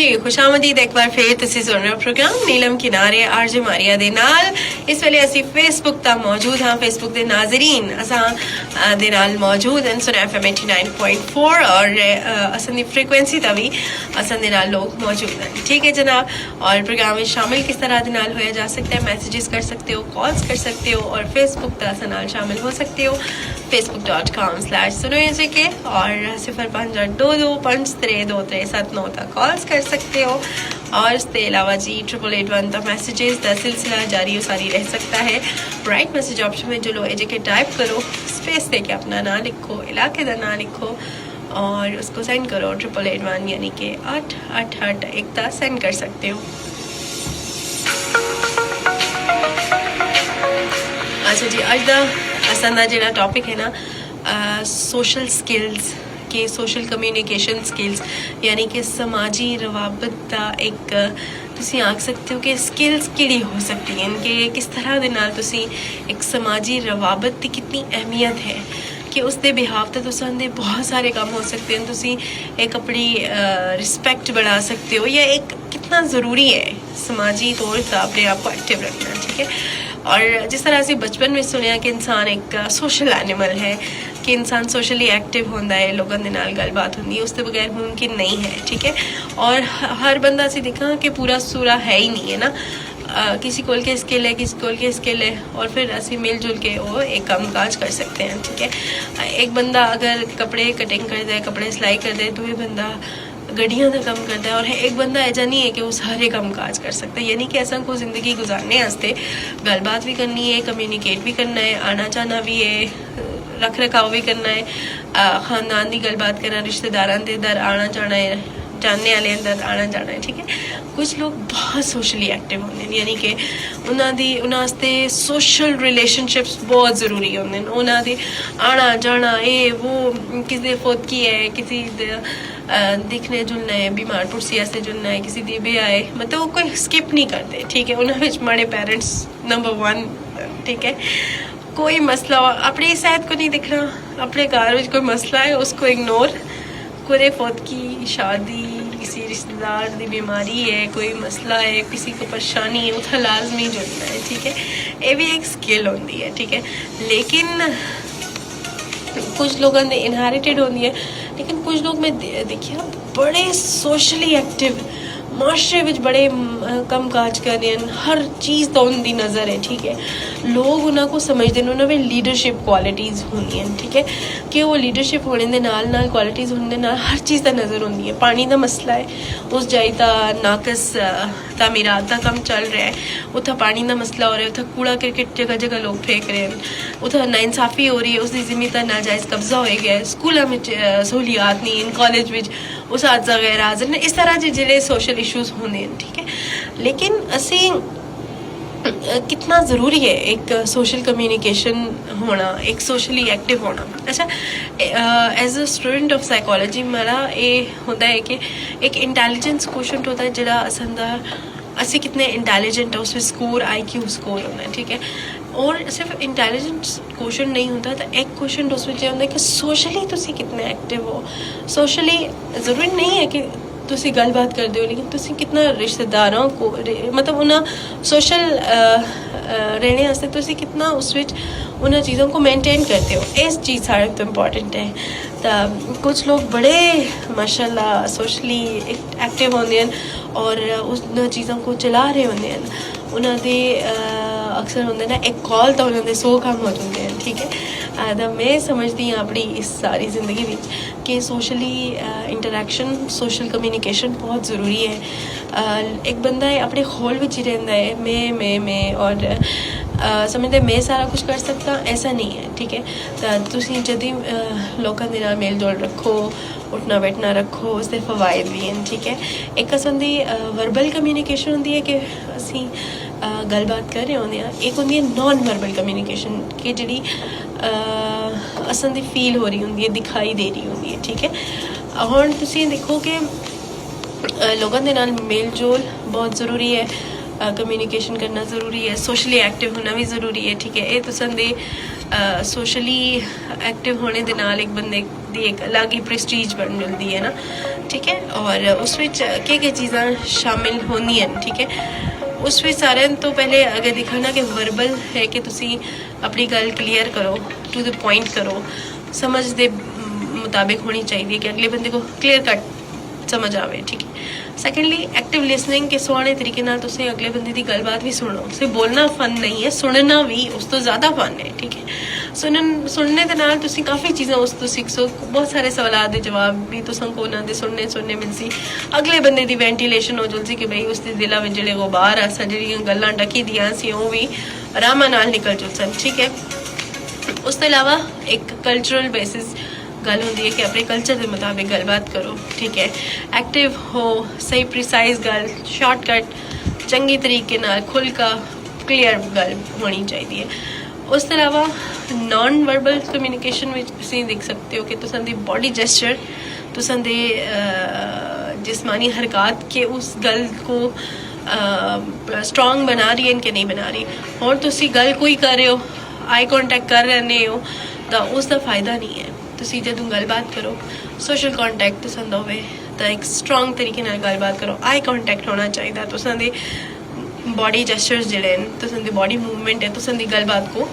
जी खुशामदीद एक बार फिर तुसी सुन रहे हो प्रोग्राम नीलम किनारे आरजे मारिया दे नाल। इस वेले असी फेसबुक ता मौजूद हाँ। फेसबुक दे नाजरीन असां दे नाल मौजूद हैं सुन FM 89.4 और असन दी फ्रीक्वेंसी ता भी असन दे नाल लोग मौजूद हैं। ठीक है जनाब। और प्रोग्राम में शामिल किस तरह दे नाल होया जा सकता है, मैसेजेस कर सकते हो, कॉल्स कर सकते हो और फेसबुक ता असन नाल शामिल हो सकते हो facebook.com/sunoyjk और 0582253237 तक कॉल्स कर सकते हो। और इसके अलावा जी 8881 तक मैसेजेस का सिलसिला जारी सारी रह सकता है। राइट मैसेज ऑप्शन में जो लो एजे टाइप करो, स्पेस दे के अपना नाम लिखो, इलाके का नाम लिखो और उसको सेंड करो 8881 यानी कि 8881 तक सेंड कर सकते हो। अच्छा जी अज का असां दा जिहड़ा टॉपिक है ना सोशल स्किल्स के सोशल कम्युनिकेशन स्किल्स यानी कि समाजी रवाबत का एक तुसी आख सकते हो कि स्किल्स किहड़ी हो सकती हैं कि किस तरह दे नाल तुसी एक समाजी रवाबत की कितनी अहमियत है कि उसके बिहाव तो तुसां दे बहुत सारे काम हो सकते हैं। तुसी एक अपनी रिस्पेक्ट बढ़ा सकते हो या एक कितना ज़रूरी है समाजी तौर पर अपने आप को एक्टिव रखना। ठीक है। और जिस तरह से बचपन में सुनिया कि इंसान एक सोशल एनिमल है कि इंसान सोशली एक्टिव होता है, लोगों के नाल गलबात होती है, उसके बगैर मुमकिन नहीं है। ठीक है। और हर बंदा से देखा कि पूरा सूरा है ही नहीं है ना, किसी कोल के स्किल है, किसी कोल के स्किल है और फिर असी मिलजुल के वो एक काम काज कर सकते हैं। ठीक है। एक बंदा अगर कपड़े कटिंग कर दे, कपड़े सिलाई कर दे तो ये बंदा गड्डियां का काम करता है और एक बंदा ऐसा नहीं है कि वो सारे काम काज कर सकता है। यानी कि ऐसा को जिंदगी गुजारने वास्ते गलबात भी करनी है, कम्युनिकेट भी करना है, आना जाना भी है, रख रखाव भी करना है, खानदान की गलबात करना, रिश्तेदारों के दर आना जाना है, जानने वाले अंदर आना जाना है। ठीक है। कुछ लोग बहुत सोशली एक्टिव होंगे यानी कि उन्होंने सोशल रिलेशनशिप्स बहुत जरूरी होंगे। उन्होंने आना जाना ये वो किसी फौतगी है, किसी दिखने जुलना है, बीमार पुरसिया से जुलना है, किसी दी ब्याह है, मतलब वो कोई स्किप नहीं करते। ठीक है। उन्होंने माड़े पेरेंट्स नंबर 1। ठीक है। कोई मसला अपनी सेहत को नहीं देखना, अपने घर में कोई मसला है उसको इग्नोर, कोई फौतगी, शादी, किसी रिश्तेदार की बीमारी है, कोई मसला है, किसी को परेशानी है, उतना लाजमी जुड़ना है। ठीक है। ये भी एक स्किल होती है। ठीक है। लेकिन कुछ लोगों ने इनहेरिटेड होती है, लेकिन कुछ लोग मैं देखिए बड़े सोशली एक्टिव माशरे में बड़े कम काज कर रहे हैं, हर चीज़ तो उनकी नज़र है। ठीक है। लोग उन्होंने समझते हैं उन्होंने लीडरशिप क्वालिटीज़ होंगी हैं। ठीक है। कि वो लीडरशिप होने के नाल क्वालिटीज़ होने नाल हर चीज़ का नज़र होंगी है। पानी का मसला है, उस जाई का नाकस तामीरात का काम चल रहा है, उतना पानी का मसला हो रहा है, उतना कूड़ा क्रिकेट जगह जगह लोग फेंक रहे हैं, उतना नाइंसाफ़ी हो रही है, उसकी ज़मीन का नाजायज़ कब्जा हो गया है, स्कूलों में सहूलियात नहीं इन, कॉलेज में उसातज़ा गैर हाजिर ने, इस तरह के जिले सोशल इशूज़ होने हैं। ठीक है। लेकिन असी कितना ज़रूरी है एक सोशल कम्युनिकेशन होना, एक सोशली एक्टिव होना। अच्छा as a student of psychology मेरा ये होता है कि एक इंटेलिजेंस क्वेश्चन होता है जरा असंदा असी कितने इंटेलिजेंट है, उसमें स्कोर IQ स्कोर होना है। ठीक है। और सिर्फ इंटेलिजेंस क्वेश्चन नहीं होता तो एक क्वेश्चन उसमें यह होता है कि सोशली तुसी कितने एक्टिव हो। सोशली ज़रूरी नहीं है कि तुसी गलबात कर दो, लेकिन तुसी कितना रिश्तेदारों को मतलब उन्हें सोशल रहने वास्ते तुसी कितना उस उन्हें चीज़ों को मेनटेन करते हो, इस चीज़ सारे तो इम्पोर्टेंट है। तो कुछ लोग बड़े माशाल्लाह सोशली एक्टिव होंगे हैं और उस चीज़ों को चला रहे होंगे हैं, उन्होंने अक्सर होंगे ना एक कॉल तो उन्होंने 100 काम हो जाते हैं। ठीक है। तो मैं समझती हूँ अपनी इस सारी ज़िंदगी में कि सोशली इंटरैक्शन, सोशल कम्युनिकेशन बहुत ज़रूरी है। एक बंदा है अपने खोल में ही रहता है मैं और समझते मैं सारा कुछ कर सकता, ऐसा नहीं है। ठीक है। तो तुसी जदी लोगों के नाल मेल जोल रखो, उठना बैठना रखो, उसके फवायद भी हैं। ठीक है। एक किस्म की वर्बल कम्युनिकेशन होती है कि असी गलबात कर रहे होंगे हैं, एक होंगी है नॉन वर्बल कम्युनिकेशन कि जी असन की फील हो रही होंगी है, दिखाई दे रही होंगी है। ठीक है। हुण तुसी देखो कि लोगों के नाल मेल जोल बहुत ज़रूरी है, कम्युनिकेशन करना ज़रूरी है, सोशली एक्टिव होना भी ज़रूरी है। ठीक है। ये तुसां दे सोशली एक्टिव होने के नाल एक बंदे ਦੀ ਇੱਕ ਅਲੱਗ ਹੀ ਪ੍ਰੈਸਟੀਜ ਬਣ ਮਿਲਦੀ ਹੈ ਨਾ, ਠੀਕ ਹੈ। ਔਰ ਉਸ ਵਿੱਚ ਕੀ ਚੀਜ਼ਾਂ ਸ਼ਾਮਿਲ ਹੁੰਦੀਆਂ ਨੇ, ਠੀਕ ਹੈ। ਉਸ ਵਿੱਚ ਸਾਰਿਆਂ ਤੋਂ ਪਹਿਲੇ ਅਗਰ ਦਿਖਾਣਾ ਕਿ ਵਰਬਲ ਹੈ ਕਿ ਤੁਸੀਂ ਆਪਣੀ ਗੱਲ ਕਲੀਅਰ ਕਰੋ, ਟੂ ਦ ਪੁਆਇੰਟ ਕਰੋ, ਸਮਝ ਦੇ ਮੁਤਾबिक ਹੋਣੀ ਚਾਹੀਦੀ ਹੈ ਕਿ ਅਗਲੇ ਬੰਦੇ को ਕਲੀਅਰ ਕੱਟ ਸਮਝ ਆਵੇ, ਠੀਕ ਹੈ। ਸੈਕੰਡਲੀ ਐਕਟਿਵ ਲਿਸਨਿੰਗ ਕਿ ਸੋਹਣੇ ਤਰੀਕੇ ਨਾਲ ਤੁਸੀਂ ਅਗਲੇ ਬੰਦੇ ਦੀ ਗੱਲਬਾਤ ਵੀ ਸੁਣੋ। ਸਿਰਫ ਬੋਲਣਾ ਫਨ ਨਹੀਂ ਹੈ, ਸੁਣਨਾ ਵੀ ਉਸ ਤੋਂ ਜ਼ਿਆਦਾ ਫਨ ਹੈ, ਠੀਕ ਹੈ। ਸੁਣਨੇ ਦੇ ਨਾਲ ਤੁਸੀਂ ਕਾਫੀ ਚੀਜ਼ਾਂ ਉਸ ਤੋਂ ਸਿੱਖ ਸੋ। ਬਹੁਤ ਸਾਰੇ ਸਵਾਲਾਂ ਦੇ ਜਵਾਬ ਵੀ ਤੁਸੀਂ ਕੋ ਉਹਨਾਂ ਦੇ ਸੁਣਨੇ ਮਿਲ ਸੀ। ਅਗਲੇ ਬੰਦੇ ਦੀ ਵੈਂਟੀਲੇਸ਼ਨ ਹੋ ਜੁਲ ਸੀ ਕਿ ਬਈ ਉਸ ਦੇ ਦਿਲਾਂ ਵਿੱਚ ਜਿਹੜੇ ਗੁਬਾਰ ਆ ਸਨ, ਜਿਹੜੀਆਂ ਗੱਲਾਂ ਡੱਕੀ ਦੀਆਂ ਸੀ, ਉਹ ਵੀ ਆਰਾਮ ਨਾਲ ਨਿਕਲ ਜੁਲ ਸਨ, ਠੀਕ ਹੈ। ਉਸ ਤੋਂ ਇਲਾਵਾ ਇੱਕ ਕਲਚਰਲ ਬੇਸਿਸ ਗੱਲ ਹੁੰਦੀ ਹੈ ਕਿ ਆਪਣੇ ਕਲਚਰ ਦੇ ਮੁਤਾबिक ਗੱਲਬਾਤ ਕਰੋ, ਠੀਕ ਹੈ। ਐਕਟਿਵ ਹੋ, ਸਹੀ ਪ੍ਰੀਸਾਈਜ਼ ਗੱਲ, ਸ਼ਾਰਟਕਟ, ਚੰਗੀ ਤਰੀਕੇ ਨਾਲ ਖੁੱਲ੍ਹ ਕਲੀਅਰ ਗੱਲ ਹੋਣੀ ਚਾਹੀਦੀ ਹੈ। ਉਸ ਤੋਂ ਇਲਾਵਾ ਨॉन ਵਰਬਲ ਕਮਿਊਨੀਕੇਸ਼ਨ ਵਿੱਚ ਤੁਸੀਂ ਦੇਖ ਸਕਦੇ ਹੋ ਕਿ ਤੁਸੀਂ ਦੀ ਬॉडी जेस्चर, ਤੁਸੀਂ ਦੇ जिस्मानी हरकत के उस गल को स्ट्रॉन्ग बना रही है कि नहीं बना रही। और तुसी गल कोई कर रहे हो, आई कॉन्टैक्ट कर रहे हो, तो उसका फायदा नहीं है। तुसी जदों गलबात करो, सोशल कॉन्टैक्ट पसंद होवे तो एक स्ट्रॉन्ग तरीके नाल गलबात करो। आई कॉन्टैक्ट होना चाहिए। तुसां दे बॉडी जेस्चर्स जिहड़े ने, तुसां दी बॉडी मूवमेंट है, तुसां दी गलबात को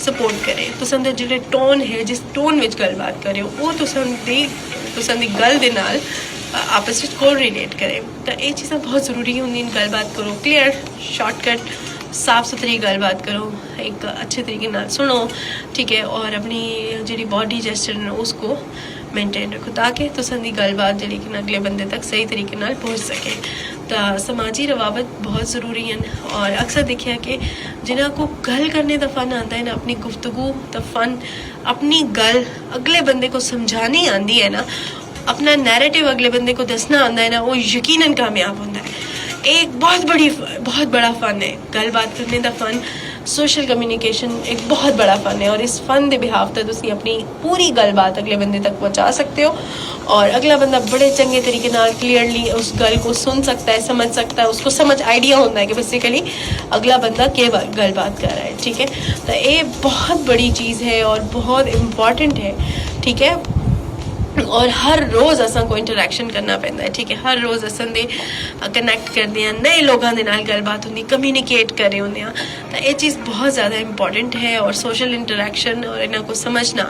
सपोर्ट करे। तुसां दे जिहड़े टोन है, जिस टोन विच गलबात करे हो, वो तुसां दी गल दे नाल आपस में को रिलेट करे। तो ये चीज़ा बहुत ज़रूरी होंगी। गलबात करो क्लियर, शॉर्टकट, साफ सुथरी गलबात करो, एक अच्छे तरीके नाल सुनो, ठीक है। और अपनी जी बॉडी जेस्चर ने उसको मेनटेन रखो ताकि तुसां दी गलबात जी अगले बंदे तक सही तरीके नाल पहुँच सके। तो समाजी रवाबत बहुत ज़रूरी हैं। और अक्सर देखिए कि जिन्हों को गल करने का फन आता है ना, अपनी गुफ्तगू का फन, अपनी गल अगले बंदे को समझानी आती है ना, अपना नैरेटिव अगले बंदे को दसना आता है ना, वो यकीनन कामयाब होता है। एक बहुत बड़ा फ़न है गलबात करने का फ़न। सोशल कम्यूनिकेशन एक बहुत बड़ा फ़न है और इस फ़न के बिहाफ तक तुसी अपनी पूरी गलबात अगले बंदे तक पहुँचा सकते हो और अगला बंदा बड़े चंगे तरीके नाल क्लीयरली उस गल को सुन सकता है, समझ सकता है, उसको समझ आइडिया होता है कि बेसिकली अगला बंदा क्या गलबात कर रहा है, ठीक है। तो ये बहुत बड़ी चीज़ है और बहुत इम्पॉर्टेंट है, ठीक है। और हर रोज़ असां को इंटरैक्शन करना पैंदा है, ठीक है। हर रोज़ असां दे कनैक्ट करते हैं, नए लोगों के नाल गलबात होंदी, कम्यूनिकेट कर रहे होंदे हैं। तो ये चीज़ बहुत ज़्यादा इंपॉर्टेंट है। और सोशल इंटरैक्शन और इन्हां को समझना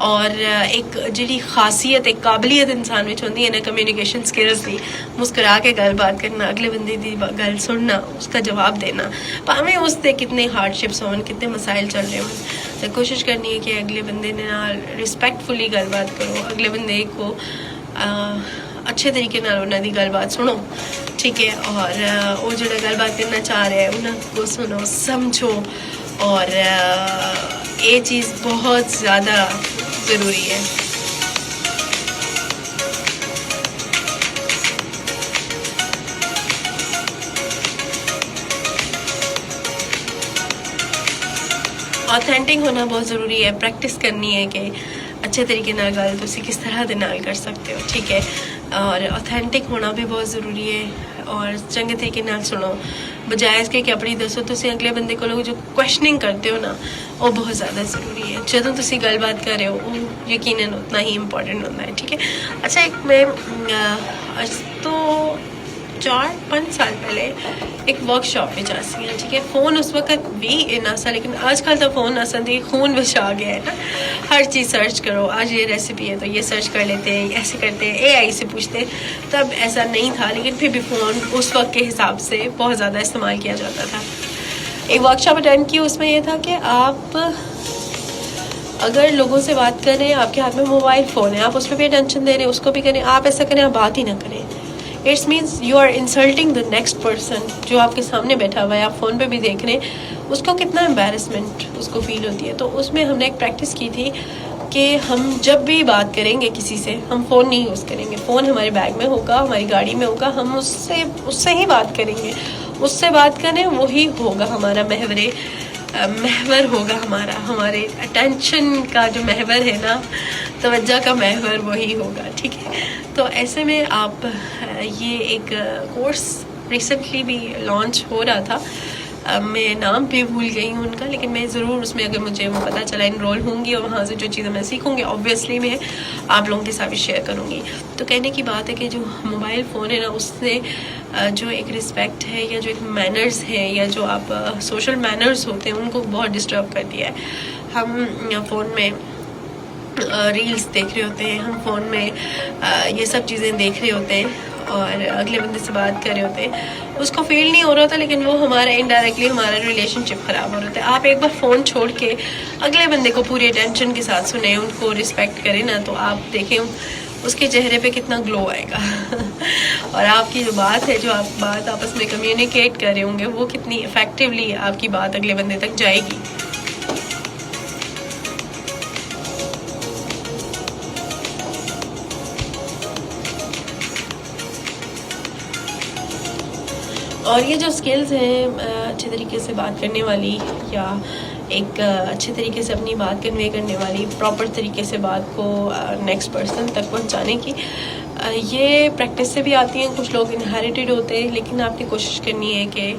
और एक जिहड़ी खासियत, एक काबलियत इंसान में होंदी है ना कम्यूनिकेशन स्किल्स की, मुस्कुरा के गलबात करना, अगले बंदे की गल सुनना, उसका जवाब देना, भावें उससे कितने हार्डशिप्स होन, कितने मसाइल चल रहे होन। तो कोशिश करनी है कि अगले बंदे ने नाल रिस्पैक्टफुली गलबात करो, अगले बंदे को अच्छे तरीके नाल उन्हां दी गलबात सुनो, ठीक है। और वो जो गलबात करना चाह रहे हैं उनको सुनो, समझो। और ये चीज़ बहुत ज़्यादा ज़रूरी है। ऑथेंटिक होना बहुत ज़रूरी है। प्रैक्टिस करनी है कि अच्छे तरीके नाल गल तुसी किस तरह दे नाल कर सकते हो, ठीक है। और ऑथेंटिक होना भी बहुत ज़रूरी है। और चंगे तरीके नाल सुनो, बजाय इसके कि अपनी दसो। तुसी अगले बंदे को लोग जो क्वेश्चनिंग करते हो ना, वो बहुत ज़्यादा ज़रूरी है। जदों तुसी गलबात कर रहे हो वो यकीनन उतना ही इंपॉर्टेंट होता है, ठीक है। अच्छा, एक मैं तो 4-5 साल पहले एक वर्कशॉप में जा सी, ठीक है। फ़ोन उस वक्त भी इन्ना सा, लेकिन आजकल तो फ़ोन असन दी खून विच आ गया है ना। हर चीज़ सर्च करो, आज ये रेसिपी है तो ये सर्च कर लेते हैं, ऐसे करते हैं, AI से पूछते हैं। तब ऐसा नहीं था, लेकिन फिर भी फ़ोन उस वक्त के हिसाब से बहुत ज़्यादा इस्तेमाल किया जाता था। एक वर्कशॉप अटेंड की, उसमें यह था कि आप अगर लोगों से बात कर रहे हैं, आपके हाथ में मोबाइल फ़ोन है, आप उस पर भी अटेंशन दे रहे हैं, उसको भी करें, आप ऐसा करें, आप बात ही ना करें। It's means you are insulting the next person जो आपके सामने बैठा हुआ है, आप फ़ोन पे भी देख रहे हैं, उसको कितना एम्बैरसमेंट उसको फील होती है। तो उसमें हमने एक प्रैक्टिस की थी कि हम जब भी बात करेंगे किसी से, हम फ़ोन नहीं यूज़ करेंगे। फ़ोन हमारे बैग में होगा, हमारी गाड़ी में होगा, हम उससे ही बात करेंगे। उससे बात करें, वही होगा हमारा महवर होगा हमारे अटेंशन का जो महवर है ना, तवज्जो का महवर वही होगा, ठीक है। तो ऐसे में आप ये एक कोर्स रिसेंटली भी लॉन्च हो रहा था میں نام بھی بھول گئی ہوں ان کا، لیکن میں ضرور اس میں اگر مجھے وہ پتہ چلا انرول ہوں گی اور وہاں سے جو چیزیں میں سیکھوں گی اوبویسلی میں آپ لوگوں کے ساتھ بھی شیئر کروں گی. تو کہنے کی بات ہے کہ جو موبائل فون ہے نا، اس سے جو ایک رسپیکٹ ہے یا جو ایک مینرز ہے یا جو آپ سوشل مینرز ہوتے ہیں ان کو بہت ڈسٹرب کر دیا ہے. ہم فون میں ریلز دیکھ رہے ہوتے ہیں، ہم فون میں یہ سب چیزیں دیکھ رہے ہوتے ہیں اور اگلے بندے سے بات کر رہے ہوتے ہیں، اس کو فیل نہیں ہو رہا ہوتا لیکن وہ ہمارا انڈائریکٹلی ہمارا ریلیشن شپ خراب ہو رہا ہوتا ہے. آپ ایک بار فون چھوڑ کے اگلے بندے کو پوری اٹینشن کے ساتھ سنیں، ان کو رسپیکٹ کریں نا، تو آپ دیکھیں اس کے چہرے پہ کتنا گلو آئے گا اور آپ کی جو بات ہے، جو آپ بات آپس میں کمیونیکیٹ کر رہے ہوں گے، وہ کتنی افیکٹولی آپ کی بات اگلے بندے تک جائے گی. اور یہ جو اسکلز ہیں اچھے طریقے سے بات کرنے والی یا ایک اچھے طریقے سے اپنی بات کنوے کرنے والی، پراپر طریقے سے بات کو نیکسٹ پرسن تک پہنچانے کی، یہ پریکٹس سے بھی آتی ہیں. کچھ لوگ انہیریٹڈ ہوتے ہیں، لیکن آپ نے کوشش کرنی ہے کہ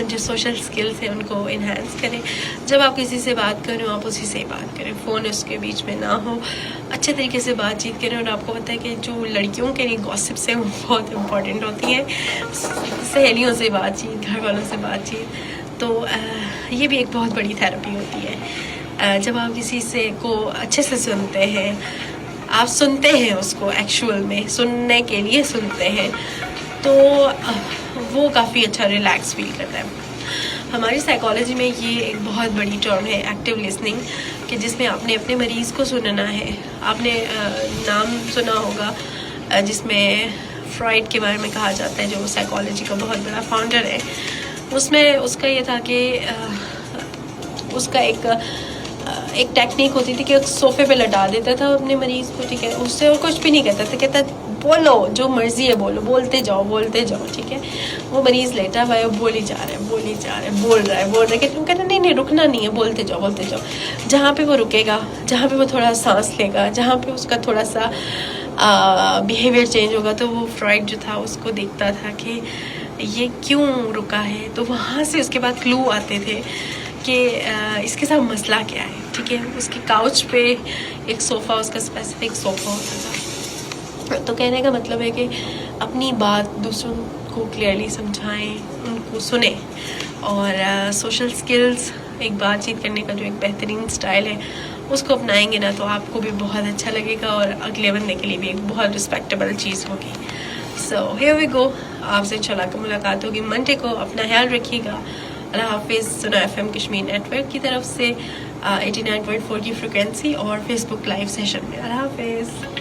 جو سوشل اسکلز ہیں ان کو انہینس کریں. جب آپ کسی سے بات کریں آپ اسی سے بات کریں، فون اس کے بیچ میں نہ ہو، اچھے طریقے سے بات چیت کریں. اور آپ کو پتہ ہے کہ جو لڑکیوں کے لیے گوسپس ہیں وہ بہت امپورٹنٹ ہوتی ہیں، سہیلیوں سے بات چیت، گھر والوں سے بات چیت، تو یہ بھی ایک بہت بڑی تھیراپی ہوتی ہے. جب آپ کسی سے کو اچھے سے سنتے ہیں، آپ سنتے ہیں اس کو ایکچوئل میں سننے کے لیے سنتے ہیں، تو وہ کافی اچھا ریلیکس فیل کرتا ہے. ہماری سائیکالوجی میں یہ ایک بہت بڑی ٹرم ہے ایکٹیو لسننگ، کہ جس میں آپ نے اپنے مریض کو سننا ہے. آپ نے نام سنا ہوگا جس میں فرائڈ کے بارے میں کہا جاتا ہے، جو سائیکالوجی کا بہت بڑا فاؤنڈر ہے. اس میں اس کا یہ تھا کہ اس کا ایک ٹیکنیک ہوتی تھی کہ ایک صوفے پہ لٹا دیتا تھا اپنے مریض کو، ٹھیک ہے، اس سے اور کچھ بھی نہیں کہتا تھا، کہتا بولو جو مرضی ہے بولو، بولتے جاؤ، ٹھیک ہے. وہ مریض لیٹا ہوا ہے، بولی جا رہا ہے، بول رہا ہے کہ تم کہتے نہیں رکنا نہیں ہے، بولتے جاؤ. جہاں پہ وہ رکے گا، جہاں پہ وہ تھوڑا سانس لے گا، جہاں پہ اس کا تھوڑا سا بیہیویئر چینج ہوگا، تو وہ فرائڈ جو تھا اس کو دیکھتا تھا کہ یہ کیوں رکا ہے. تو وہاں سے اس کے بعد کلو آتے تھے کہ اس کے ساتھ مسئلہ کیا ہے. ٹھیک ہے، اس کی کاؤچ پہ ایک صوفہ، اس کا اسپیسیفک صوفہ ہوتا تھا. تو کہنے کا مطلب ہے کہ اپنی بات دوسروں کو کلیئرلی سمجھائیں، ان کو سنیں. اور سوشل سکلز، ایک بات چیت کرنے کا جو ایک بہترین سٹائل ہے، اس کو اپنائیں گے نا تو آپ کو بھی بہت اچھا لگے گا اور اگلے بندے کے لیے بھی ایک بہت رسپیکٹیبل چیز ہوگی. سو ہیئر وی گو. آپ سے انشاءاللہ ملاقات ہوگی منڈے کو. اپنا خیال رکھیے گا. اللہ حافظ. سنا FM کشمیر نیٹ ورک کی طرف سے 89.4 کی فریکوینسی اور فیس بک لائیو سیشن میں. اللہ حافظ.